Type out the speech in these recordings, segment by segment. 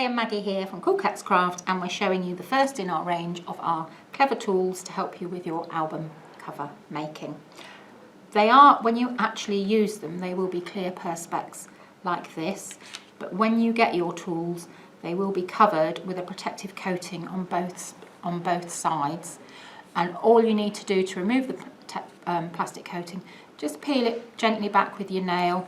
Kay and Maggie here from CoolKatzCraft, and we're showing you the first in our range of our clever tools to help you with your album cover making. They are, when you actually use them, they will be clear perspex like this, but when you get your tools, they will be covered with a protective coating on both sides. And all you need to do to remove the plastic coating, just peel it gently back with your nail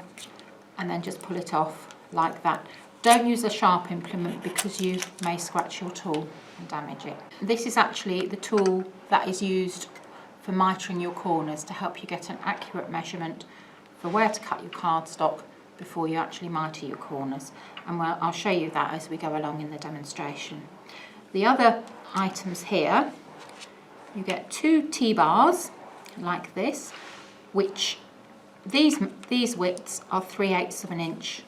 and then just pull it off like that. Don't use a sharp implement because you may scratch your tool and damage it. This is actually the tool that is used for mitring your corners to help you get an accurate measurement for where to cut your cardstock before you actually mitre your corners. And I'll show you that as we go along in the demonstration. The other items here, you get 2 T-bars like this, which these widths are 3/8 of an inch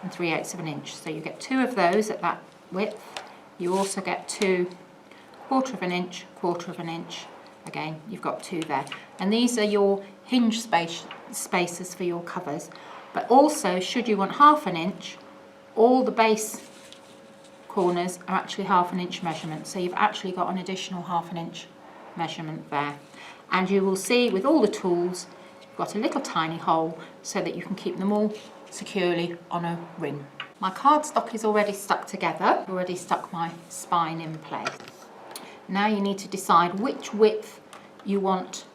and 3/8 of an inch. So you get 2 of those at that width. You also get 2 1/4 of an inch, 1/4 of an inch. Again, you've got 2 there. And these are your hinge spacers for your covers. But also, should you want 1/2 an inch, all the base corners are actually 1/2 an inch measurement. So you've actually got an additional 1/2 an inch measurement there. And you will see with all the tools, you've got a little tiny hole so that you can keep them all securely on a ring. My cardstock is already stuck together. I've already stuck my spine in place. Now you need to decide which width you want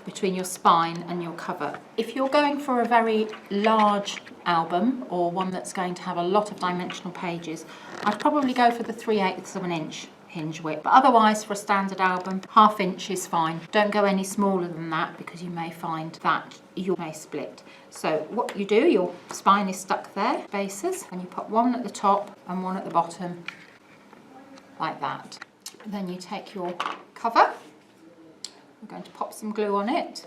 between your spine and your cover. If you're going for a very large album or one that's going to have a lot of dimensional pages, I'd probably go for the 3/8 of an inch hinge width. But otherwise, for a standard album, 1/2 inch is fine. Don't go any smaller than that because you may find that you may split. So what you do, your spine is stuck there, bases, and you put one at the top and one at the bottom, like that. Then you take your cover. We're going to pop some glue on it.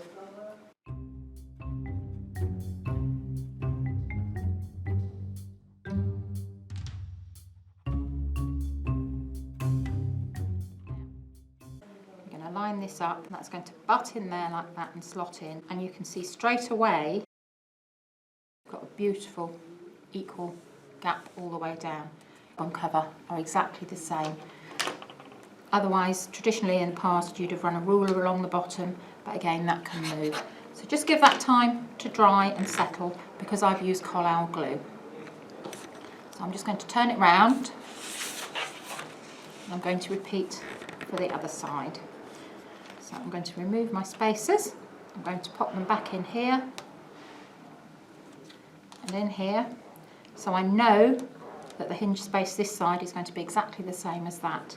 We're going to line this up, and that's going to butt in there like that and slot in. And you can see straight away, you've got a beautiful equal gap all the way down. On cover are exactly the same. Otherwise, traditionally in the past, you'd have run a ruler along the bottom, but again, that can move. So just give that time to dry and settle because I've used collal glue. So I'm just going to turn it round. And I'm going to repeat for the other side. So I'm going to remove my spacers. I'm going to pop them back in here and in here. So I know that the hinge space this side is going to be exactly the same as that.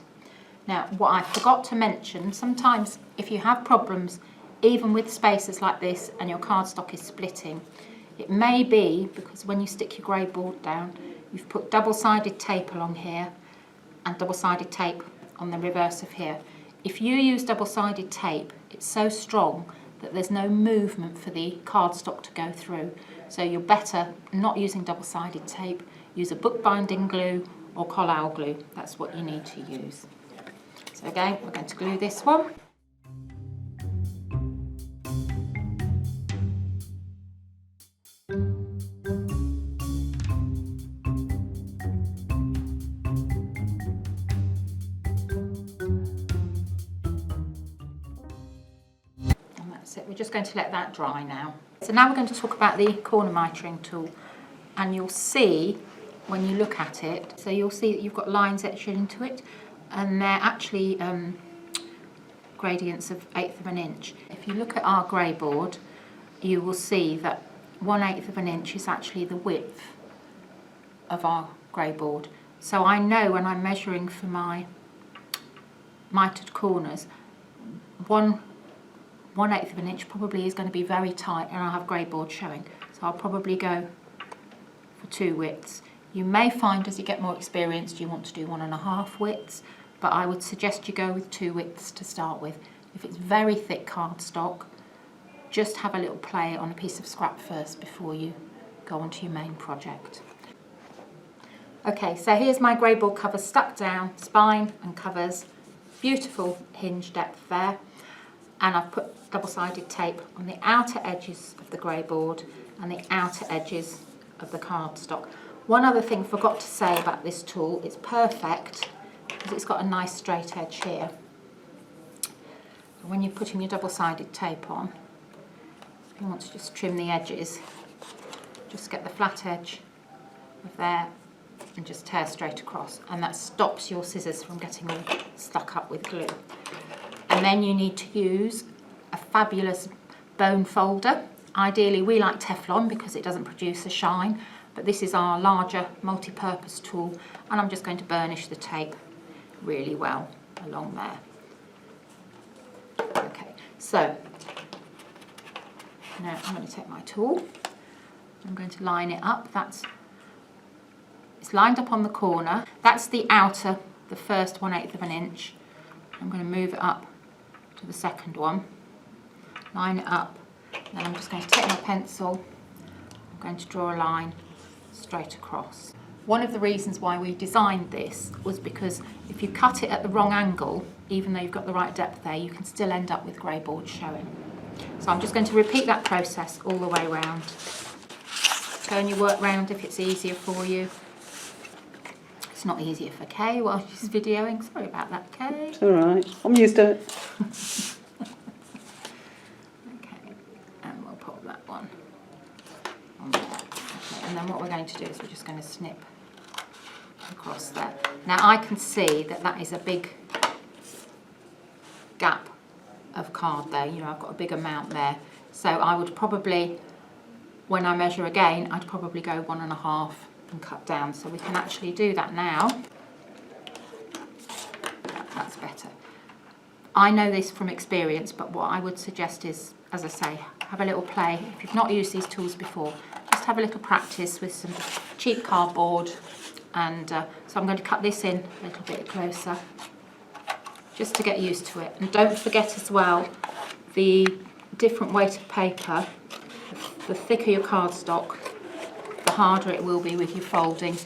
Now, what I forgot to mention, sometimes if you have problems, even with spacers like this and your cardstock is splitting, it may be because when you stick your grey board down, you've put double-sided tape along here and double-sided tape on the reverse of here. If you use double-sided tape, it's so strong that there's no movement for the cardstock to go through. So you're better not using double-sided tape, use a bookbinding glue or collal glue. That's what you need to use. So again, we're going to glue this one. And that's it. We're just going to let that dry now. So now we're going to talk about the corner mitring tool. And you'll see when you look at it, so you'll see that you've got lines etched into it. And they're actually gradients of 1/8 of an inch. If you look at our grey board, you will see that 1/8 of an inch is actually the width of our grey board. So I know when I'm measuring for my mitred corners, 1/8 of an inch probably is going to be very tight, and I'll have grey board showing. So I'll probably go for 2 widths. You may find as you get more experienced you want to do 1.5 widths, but I would suggest you go with 2 widths to start with. If it's very thick cardstock, just have a little play on a piece of scrap first before you go on to your main project. Okay, so here's my grey board cover stuck down, spine and covers, beautiful hinge depth there, and I've put double-sided tape on the outer edges of the grey board and the outer edges of the cardstock. One other thing I forgot to say about this tool, it's perfect because it's got a nice straight edge here. And when you're putting your double-sided tape on, if you want to just trim the edges, just get the flat edge of there and just tear straight across, and that stops your scissors from getting all stuck up with glue. And then you need to use a fabulous bone folder. Ideally we like Teflon because it doesn't produce a shine, but this is our larger multi-purpose tool, and I'm just going to burnish the tape really well along there. Okay, so now I'm going to take my tool, I'm going to line it up. It's lined up on the corner. That's the outer, the first 1/8 of an inch. I'm going to move it up to the second one, line it up, then I'm just going to take my pencil, I'm going to draw a line straight across. One of the reasons why we designed this was because if you cut it at the wrong angle, even though you've got the right depth there, you can still end up with grey boards showing. So I'm just going to repeat that process all the way around. Turn your work round if it's easier for you. It's not easier for Kay while she's videoing. Sorry about that, Kay. It's all right. I'm used to it. Okay, and we'll pop that one on there. Okay, and then what we're going to do is we're just going to snip across there. Now I can see that that is a big gap of card there. You know, I've got a big amount there. So I would probably, when I measure again, I'd probably go 1.5 and cut down, so we can actually do that now. That's better. I know this from experience, but what I would suggest is, as I say, have a little play. If you've not used these tools before, just have a little practice with some cheap cardboard, and so I'm going to cut this in a little bit closer just to get used to it. And don't forget as well, the different weight of paper, the thicker your cardstock, the harder it will be with your folding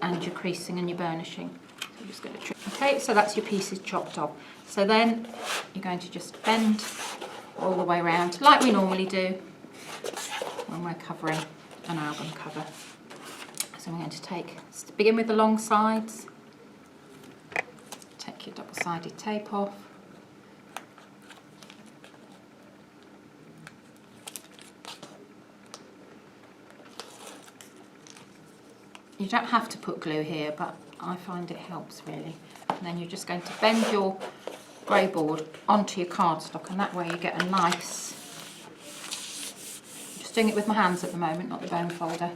and your creasing and your burnishing. So I'm just going to trim. Okay, so that's your pieces chopped off. So then you're going to just bend all the way around like we normally do when we're covering an album cover. So we're going to begin with the long sides. Take your double-sided tape off. You don't have to put glue here, but I find it helps really. And then you're just going to bend your grey board onto your cardstock, and that way you get a nice, I'm just doing it with my hands at the moment, not the bone folder,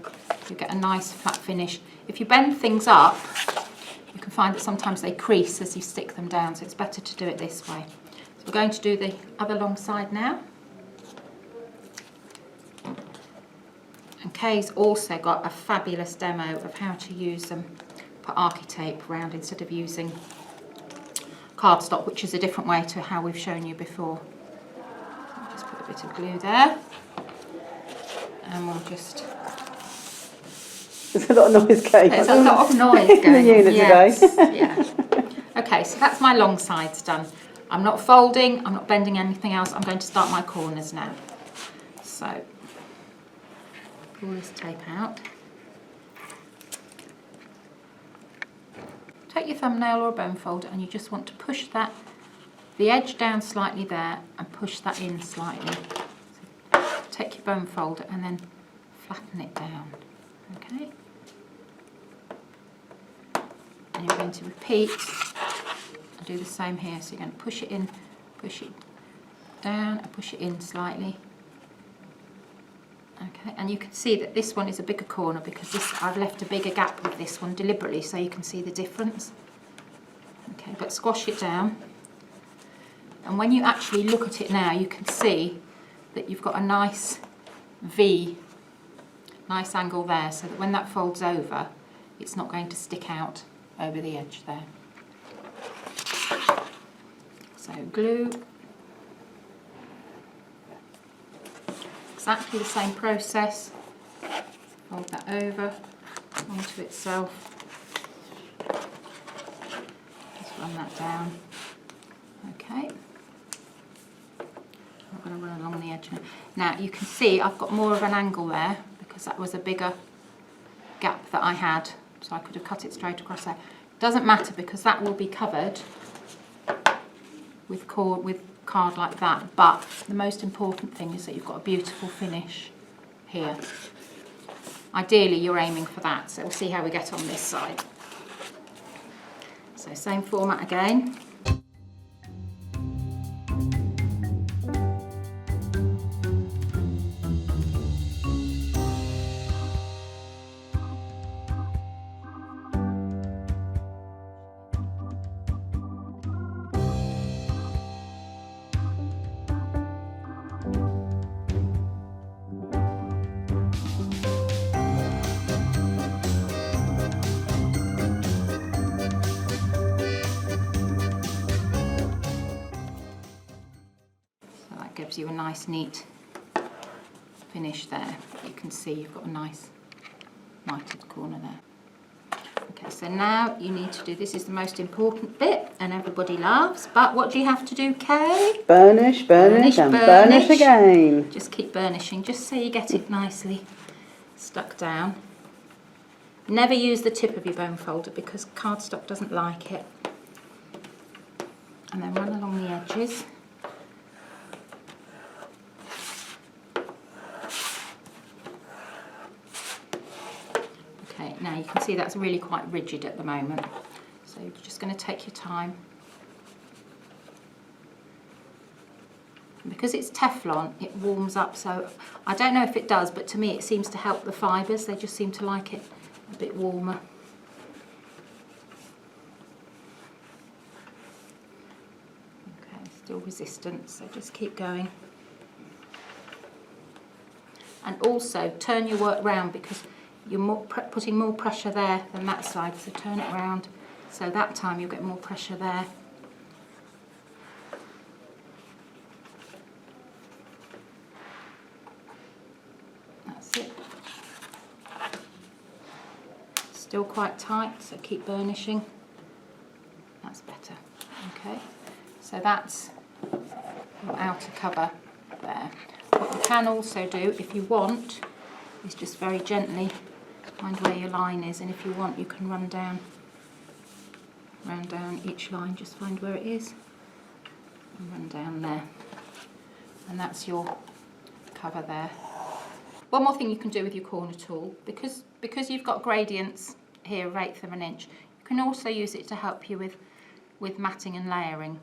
you get a nice flat finish. If you bend things up, you can find that sometimes they crease as you stick them down, so it's better to do it this way. So we're going to do the other long side now. And Kay's also got a fabulous demo of how to use put archi tape around instead of using cardstock, which is a different way to how we've shown you before. So I'll just put a bit of glue there, and we'll just... There's a lot of noise going on. There's a lot of noise going in the unit yes, today. Yeah. Okay, so that's my long sides done. I'm not folding, I'm not bending anything else. I'm going to start my corners now. So pull this tape out. Take your thumbnail or a bone folder, and you just want to push the edge down slightly there and push that in slightly. So take your bone folder and then flatten it down. Okay. And you're going to repeat and do the same here. So you're going to push it in, push it down and push it in slightly. Okay, and you can see that this one is a bigger corner because I've left a bigger gap with this one deliberately so you can see the difference. Okay, but squash it down. And when you actually look at it now, you can see that you've got a nice V, nice angle there, so that when that folds over, it's not going to stick out over the edge there. So glue. Exactly the same process. Fold that over onto itself. Just run that down. Okay. I'm going to run along the edge now. Now you can see I've got more of an angle there because that was a bigger gap that I had, so I could have cut it straight across there. Doesn't matter because that will be covered with card like that, but the most important thing is that you've got a beautiful finish here. Ideally you're aiming for that, so we'll see how we get on this side. So same format again. Gives you a nice neat finish there. You can see you've got a nice mitered corner there. Okay, so now you need to do, this is the most important bit and everybody laughs, but what do you have to do, Kay? Burnish, burnish, and burnish again. Just keep burnishing, just so you get it nicely stuck down. Never use the tip of your bone folder because cardstock doesn't like it. And then run along the edges. Okay, now you can see that's really quite rigid at the moment, so you're just going to take your time. And because it's Teflon, it warms up, so I don't know if it does, but to me it seems to help the fibres, they just seem to like it a bit warmer. Okay, still resistant, so just keep going. And also turn your work round because you're putting more pressure there than that side, so turn it round so that time you'll get more pressure there. That's it. Still quite tight, so keep burnishing. That's better. Okay, so that's your outer cover there. What you can also do, if you want, is just very gently find where your line is, and if you want you can run down each line, just find where it is and run down there, and that's your cover there. One more thing you can do with your corner tool, because you've got gradients here of 1/8 of an inch, you can also use it to help you with matting and layering.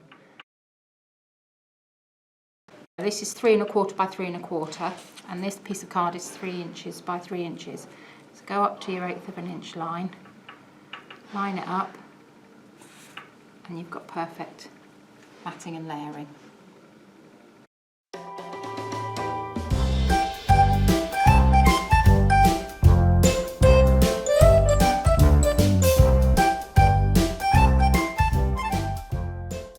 This is 3 1/4 by 3 1/4, and this piece of card is 3 inches by 3 inches. So go up to your 1/8 of an inch line, line it up, and you've got perfect matting and layering.